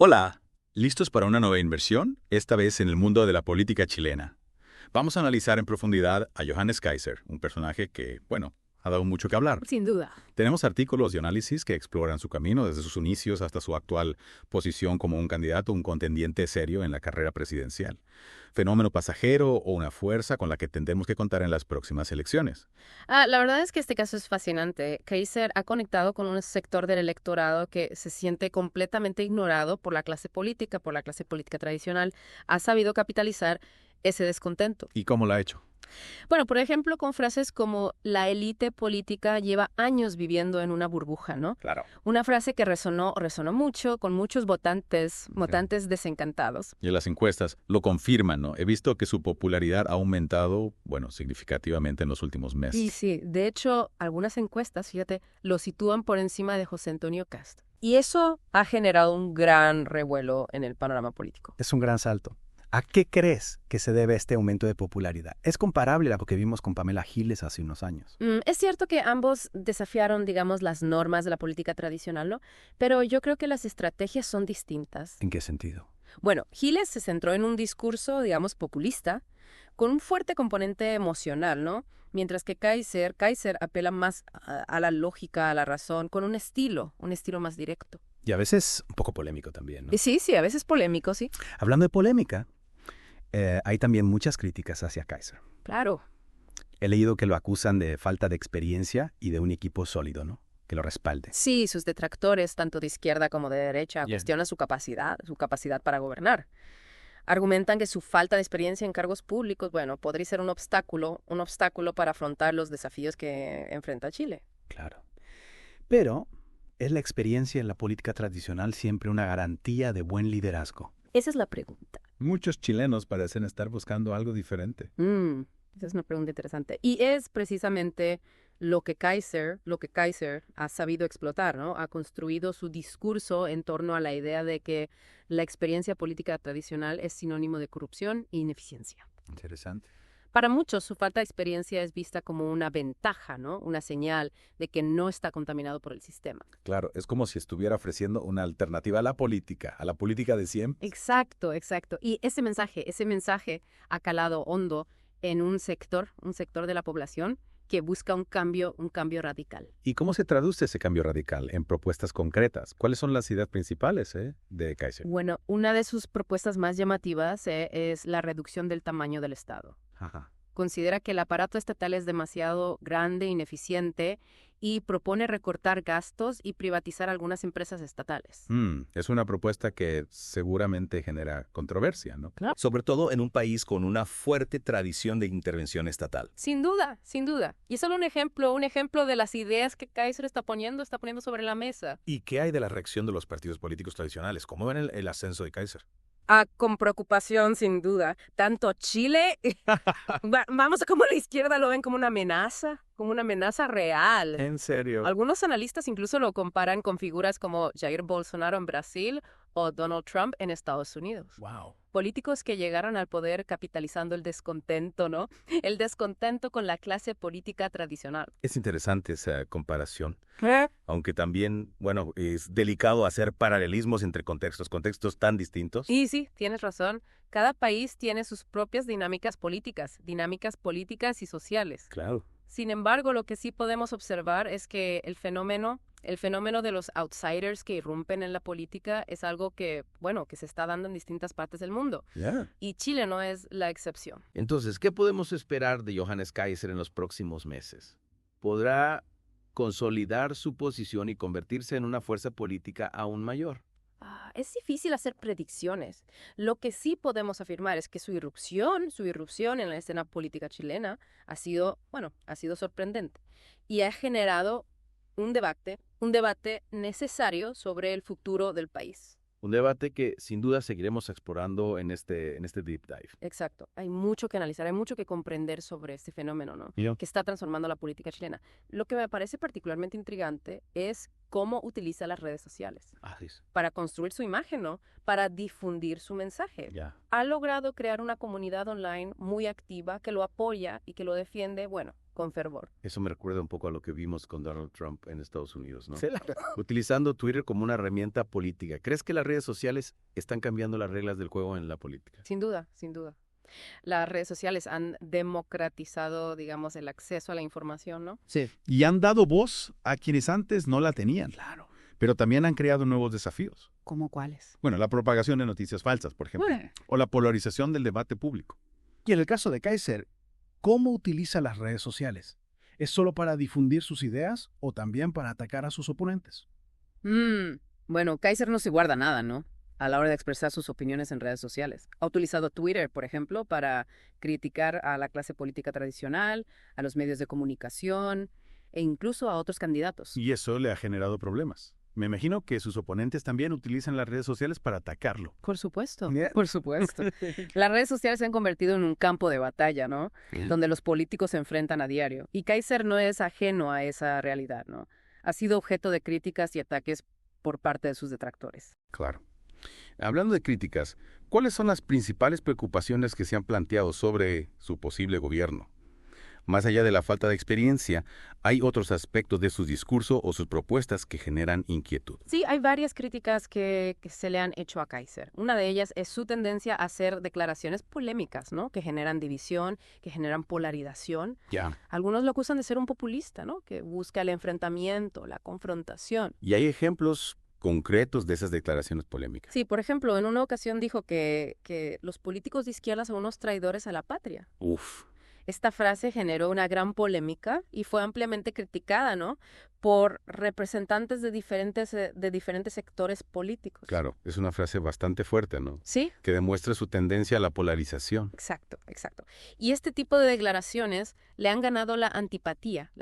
Hola, ¿listos para una nueva inversión? Esta vez en el mundo de la política chilena. Vamos a analizar en profundidad a Johannes Kaiser, un personaje que, bueno, ha dado mucho que hablar. Sin duda. Tenemos artículos y análisis que exploran su camino desde sus inicios hasta su actual posición como un candidato, un contendiente serio en la carrera presidencial. Fenómeno pasajero o una fuerza con la que tendremos que contar en las próximas elecciones. La verdad es que este caso es fascinante. Kaiser ha conectado con un sector del electorado que se siente completamente ignorado por la clase política tradicional. Ha sabido capitalizar ese descontento. ¿Y cómo lo ha hecho? Bueno, por ejemplo, con frases como la élite política lleva años viviendo en una burbuja, ¿no? Claro. Una frase que resonó mucho con muchos votantes desencantados. Y las encuestas lo confirman, ¿no? He visto que su popularidad ha aumentado, bueno, significativamente en los últimos meses. Y sí, de hecho, algunas encuestas, fíjate, lo sitúan por encima de José Antonio Cast. Y eso ha generado un gran revuelo en el panorama político. Es un gran salto. ¿A qué crees que se debe este aumento de popularidad? Es comparable a lo que vimos con Pamela Giles hace unos años. Es cierto que ambos desafiaron, digamos, las normas de la política tradicional, ¿no? Pero yo creo que las estrategias son distintas. ¿En qué sentido? Bueno, Giles se centró en un discurso, digamos, populista, con un fuerte componente emocional, ¿no? Mientras que Kaiser apela más a la lógica, a la razón, con un estilo más directo. Y a veces un poco polémico también, ¿no? Sí, a veces polémico, sí. Hablando de polémica, hay también muchas críticas hacia Kaiser. Claro. He leído que lo acusan de falta de experiencia y de un equipo sólido, ¿no? Que lo respalde. Sí, sus detractores, tanto de izquierda como de derecha, cuestionan su capacidad para gobernar. Argumentan que su falta de experiencia en cargos públicos, bueno, podría ser un obstáculo para afrontar los desafíos que enfrenta Chile. Claro. Pero, ¿es la experiencia en la política tradicional siempre una garantía de buen liderazgo? Esa es la pregunta. Muchos chilenos parecen estar buscando algo diferente. Esa es una pregunta interesante. Y es precisamente lo que Kaiser ha sabido explotar, ¿no? Ha construido su discurso en torno a la idea de que la experiencia política tradicional es sinónimo de corrupción e ineficiencia. Interesante. Para muchos, su falta de experiencia es vista como una ventaja, ¿no? Una señal de que no está contaminado por el sistema. Claro, es como si estuviera ofreciendo una alternativa a la política de siempre. Exacto. Y ese mensaje ha calado hondo en un sector de la población que busca un cambio radical. ¿Y cómo se traduce ese cambio radical en propuestas concretas? ¿Cuáles son las ideas principales de Kaiser? Bueno, una de sus propuestas más llamativas es la reducción del tamaño del Estado. Ajá. Considera que el aparato estatal es demasiado grande, ineficiente, y propone recortar gastos y privatizar algunas empresas estatales. Es una propuesta que seguramente genera controversia, ¿no? Claro. Sobre todo en un país con una fuerte tradición de intervención estatal. Sin duda. Y es solo un ejemplo de las ideas que Kaiser está poniendo sobre la mesa. ¿Y qué hay de la reacción de los partidos políticos tradicionales? ¿Cómo ven el ascenso de Kaiser? Con preocupación, sin duda. Tanto Chile, vamos a como la izquierda lo ven como una amenaza real. ¿En serio? Algunos analistas incluso lo comparan con figuras como Jair Bolsonaro en Brasil o Donald Trump en Estados Unidos. Wow. Políticos que llegaron al poder capitalizando el descontento, ¿no? El descontento con la clase política tradicional. Es interesante esa comparación. Aunque también, bueno, es delicado hacer paralelismos entre contextos tan distintos. Y sí, tienes razón. Cada país tiene sus propias dinámicas políticas y sociales. Claro. Sin embargo, lo que sí podemos observar es que el fenómeno de los outsiders que irrumpen en la política es algo que se está dando en distintas partes del mundo. Y Chile no es la excepción. Entonces, ¿qué podemos esperar de Johannes Kaiser en los próximos meses? ¿Podrá consolidar su posición y convertirse en una fuerza política aún mayor? Es difícil hacer predicciones. Lo que sí podemos afirmar es que su irrupción en la escena política chilena ha sido sorprendente y ha generado un debate necesario sobre el futuro del país. Un debate que sin duda seguiremos explorando en este deep dive. Exacto. Hay mucho que analizar, hay mucho que comprender sobre este fenómeno, ¿no? Que está transformando la política chilena. Lo que me parece particularmente intrigante es cómo utiliza las redes sociales para construir su imagen, ¿no? Para difundir su mensaje. Ha logrado crear una comunidad online muy activa que lo apoya y que lo defiende, con fervor. Eso me recuerda un poco a lo que vimos con Donald Trump en Estados Unidos, ¿no? Sí, Utilizando Twitter como una herramienta política. ¿Crees que las redes sociales están cambiando las reglas del juego en la política? Sin duda, sin duda. Las redes sociales han democratizado, digamos, el acceso a la información, ¿no? Sí. Y han dado voz a quienes antes no la tenían. Claro. Pero también han creado nuevos desafíos. ¿Cómo cuáles? Bueno, la propagación de noticias falsas, por ejemplo. Bueno. O la polarización del debate público. Y en el caso de Kaiser, ¿cómo utiliza las redes sociales? ¿Es solo para difundir sus ideas o también para atacar a sus oponentes? Bueno, Kaiser no se guarda nada, ¿no? A la hora de expresar sus opiniones en redes sociales. Ha utilizado Twitter, por ejemplo, para criticar a la clase política tradicional, a los medios de comunicación e incluso a otros candidatos. Y eso le ha generado problemas. Me imagino que sus oponentes también utilizan las redes sociales para atacarlo. Por supuesto, Yeah. por supuesto. Las redes sociales se han convertido en un campo de batalla, ¿no? Donde los políticos se enfrentan a diario. Y Kaiser no es ajeno a esa realidad, ¿no? Ha sido objeto de críticas y ataques por parte de sus detractores. Claro. Hablando de críticas, ¿cuáles son las principales preocupaciones que se han planteado sobre su posible gobierno? Más allá de la falta de experiencia, hay otros aspectos de su discurso o sus propuestas que generan inquietud. Sí, hay varias críticas que se le han hecho a Kaiser. Una de ellas es su tendencia a hacer declaraciones polémicas, ¿no? Que generan división, que generan polarización. Ya. Algunos lo acusan de ser un populista, ¿no? Que busca el enfrentamiento, la confrontación. ¿Y hay ejemplos concretos de esas declaraciones polémicas? Sí, por ejemplo, en una ocasión dijo que los políticos de izquierda son unos traidores a la patria. Uf. Esta frase generó una gran polémica y fue ampliamente criticada, ¿no? Por representantes de diferentes sectores políticos. Claro, es una frase bastante fuerte, ¿no? Sí, Que demuestra su tendencia a la polarización. exacto, exacto. Y este tipo de declaraciones le han ganado la antipatía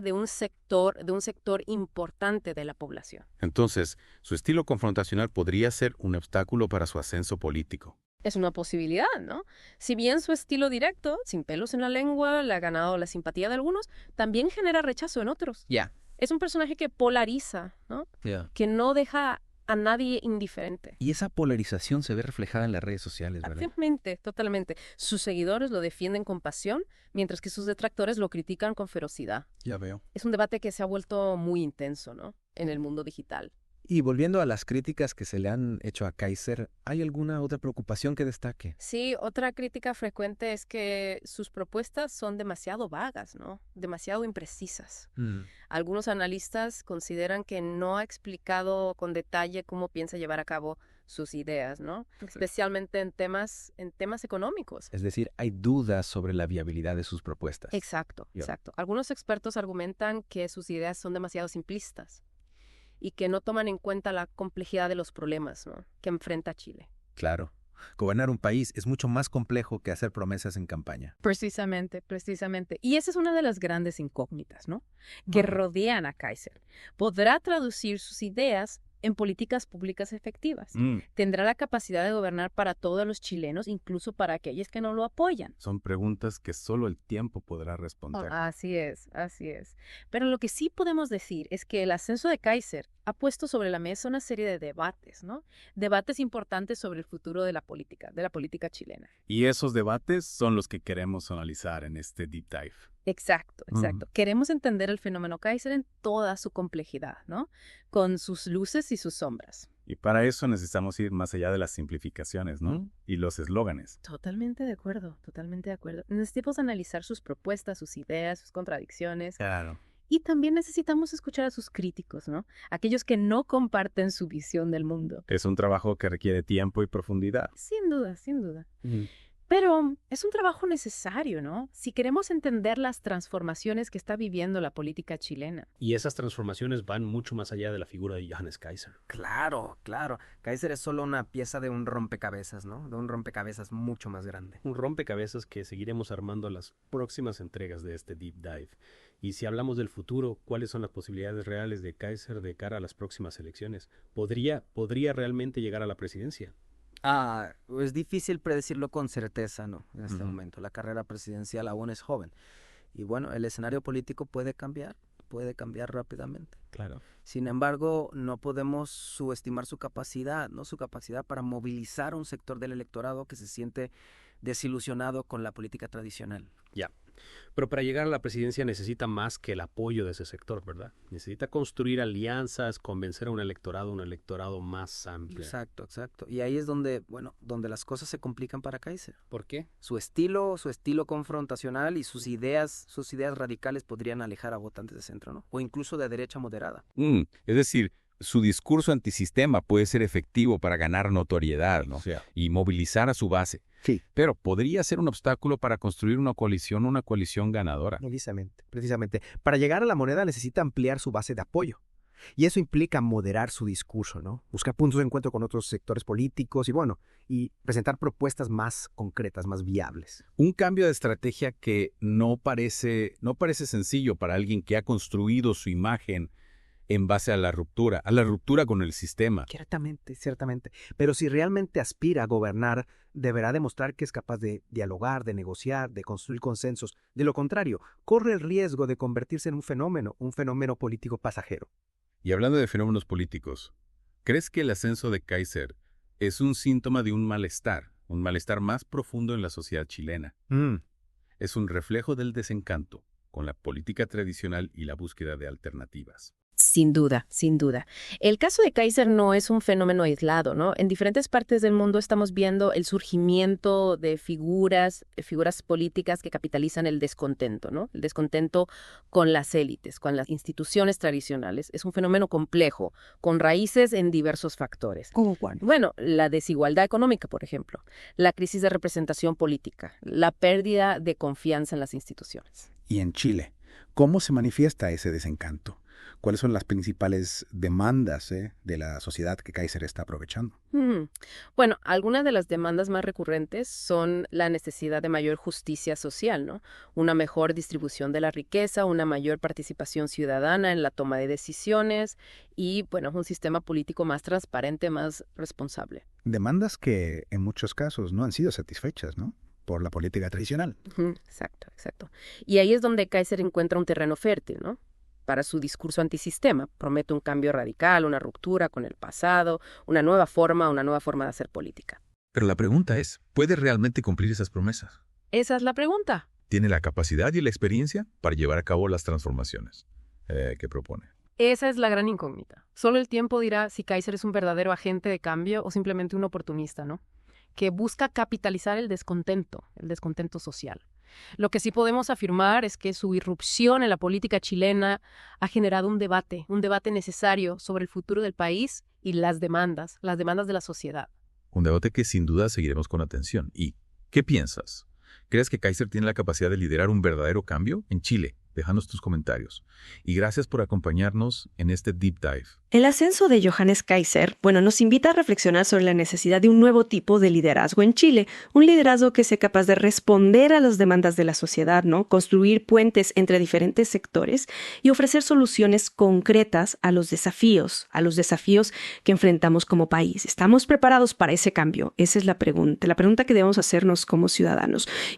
de un sector importante de la población. Entonces, su estilo confrontacional podría ser un obstáculo para su ascenso político. Es una posibilidad, ¿no? Si bien su estilo directo, sin pelos en la lengua, le ha ganado la simpatía de algunos, también genera rechazo en otros. Ya. Es un personaje que polariza, ¿no? Yeah. Que no deja a nadie indiferente. Y esa polarización se ve reflejada en las redes sociales, ¿verdad? Totalmente, totalmente. Sus seguidores lo defienden con pasión, mientras que sus detractores lo critican con ferocidad. Ya veo. Es un debate que se ha vuelto muy intenso, ¿no? En el mundo digital. Y volviendo a las críticas que se le han hecho a Kaiser, ¿hay alguna otra preocupación que destaque? Sí, otra crítica frecuente es que sus propuestas son demasiado vagas, ¿no? Demasiado imprecisas. Algunos analistas consideran que no ha explicado con detalle cómo piensa llevar a cabo sus ideas, ¿no? Especialmente en temas económicos. Es decir, hay dudas sobre la viabilidad de sus propuestas. Exacto, Ya. exacto. Algunos expertos argumentan que sus ideas son demasiado simplistas y que no toman en cuenta la complejidad de los problemas, ¿no? Que enfrenta Chile. Claro. Gobernar un país es mucho más complejo que hacer promesas en campaña. Precisamente, precisamente. Y esa es una de las grandes incógnitas, ¿no? Que rodean a Kaiser. ¿Podrá traducir sus ideas en políticas públicas efectivas? ¿Tendrá la capacidad de gobernar para todos los chilenos, incluso para aquellos que no lo apoyan? Son preguntas que solo el tiempo podrá responder. Así es, así es. Pero lo que sí podemos decir es que el ascenso de Kaiser ha puesto sobre la mesa una serie de debates, ¿no? Debates importantes sobre el futuro de la política chilena. Y esos debates son los que queremos analizar en este Deep Dive. Exacto, exacto. Queremos entender el fenómeno Kaiser en toda su complejidad, ¿no? Con sus luces y sus sombras. Y para eso necesitamos ir más allá de las simplificaciones, ¿no? Y los eslóganes. Totalmente de acuerdo, totalmente de acuerdo. Necesitamos analizar sus propuestas, sus ideas, sus contradicciones. Claro. Y también necesitamos escuchar a sus críticos, ¿no? Aquellos que no comparten su visión del mundo. Es un trabajo que requiere tiempo y profundidad. Sin duda, sin duda. Pero es un trabajo necesario, ¿no? Si queremos entender las transformaciones que está viviendo la política chilena. Y esas transformaciones van mucho más allá de la figura de Johannes Kaiser. Claro, claro. Kaiser es solo una pieza de un rompecabezas, ¿no? De un rompecabezas mucho más grande. Un rompecabezas que seguiremos armando en las próximas entregas de este Deep Dive. Y si hablamos del futuro, ¿cuáles son las posibilidades reales de Kaiser de cara a las próximas elecciones? ¿Podría realmente llegar a la presidencia? Es difícil predecirlo con certeza, ¿no? En este momento. La carrera presidencial aún es joven. Y bueno, el escenario político puede cambiar rápidamente. Claro. Sin embargo, no podemos subestimar su capacidad, ¿no? Su capacidad para movilizar a un sector del electorado que se siente desilusionado con la política tradicional. Ya. Pero para llegar a la presidencia necesita más que el apoyo de ese sector, ¿verdad? Necesita construir alianzas, convencer a un electorado más amplio. Exacto, exacto. Y ahí es donde, donde las cosas se complican para Kaiser. ¿Por qué? Su estilo confrontacional y sus ideas radicales podrían alejar a votantes de centro, ¿no? O incluso de derecha moderada. Es decir, su discurso antisistema puede ser efectivo para ganar notoriedad, ¿no? Y movilizar a su base. Sí. Pero podría ser un obstáculo para construir una coalición ganadora. Precisamente. Para llegar a la moneda necesita ampliar su base de apoyo. Y eso implica moderar su discurso, ¿no? Buscar puntos de encuentro con otros sectores políticos y presentar propuestas más concretas, más viables. Un cambio de estrategia que no parece sencillo para alguien que ha construido su imagen en base a la ruptura con el sistema. Ciertamente. Pero si realmente aspira a gobernar, deberá demostrar que es capaz de dialogar, de negociar, de construir consensos. De lo contrario, corre el riesgo de convertirse en un fenómeno político pasajero. Y hablando de fenómenos políticos, ¿crees que el ascenso de Kaiser es un síntoma de un malestar más profundo en la sociedad chilena? Es un reflejo del desencanto con la política tradicional y la búsqueda de alternativas. Sin duda, sin duda. El caso de Kaiser no es un fenómeno aislado, ¿no? En diferentes partes del mundo estamos viendo el surgimiento de figuras políticas que capitalizan el descontento, ¿no? El descontento con las élites, con las instituciones tradicionales. Es un fenómeno complejo, con raíces en diversos factores. ¿Cómo cuál? Bueno, la desigualdad económica, por ejemplo, la crisis de representación política, la pérdida de confianza en las instituciones. Y en Chile, ¿cómo se manifiesta ese desencanto? ¿Cuáles son las principales demandas de la sociedad que Kaiser está aprovechando? Bueno, algunas de las demandas más recurrentes son la necesidad de mayor justicia social, ¿no? Una mejor distribución de la riqueza, una mayor participación ciudadana en la toma de decisiones y, un sistema político más transparente, más responsable. Demandas que en muchos casos no han sido satisfechas, ¿no? Por la política tradicional. Exacto. Y ahí es donde Kaiser encuentra un terreno fértil, ¿no? Para su discurso antisistema. Promete un cambio radical, una ruptura con el pasado, una nueva forma de hacer política. Pero la pregunta es, ¿puede realmente cumplir esas promesas? Esa es la pregunta. ¿Tiene la capacidad y la experiencia para llevar a cabo las transformaciones que propone? Esa es la gran incógnita. Solo el tiempo dirá si Kaiser es un verdadero agente de cambio o simplemente un oportunista, ¿no? Que busca capitalizar el descontento social. Lo que sí podemos afirmar es que su irrupción en la política chilena ha generado un debate necesario sobre el futuro del país y las demandas de la sociedad. Un debate que sin duda seguiremos con atención. ¿Y qué piensas? ¿Crees que Kaiser tiene la capacidad de liderar un verdadero cambio en Chile? Déjanos tus comentarios. Y gracias por acompañarnos en este Deep Dive. El ascenso de Johannes Kaiser, nos invita a reflexionar sobre la necesidad de un nuevo tipo de liderazgo en Chile. Un liderazgo que sea capaz de responder a las demandas de la sociedad, ¿no? Construir puentes entre diferentes sectores y ofrecer soluciones concretas a los desafíos que enfrentamos como país. ¿Estamos preparados para ese cambio? Esa es la pregunta que debemos hacernos como ciudadanos.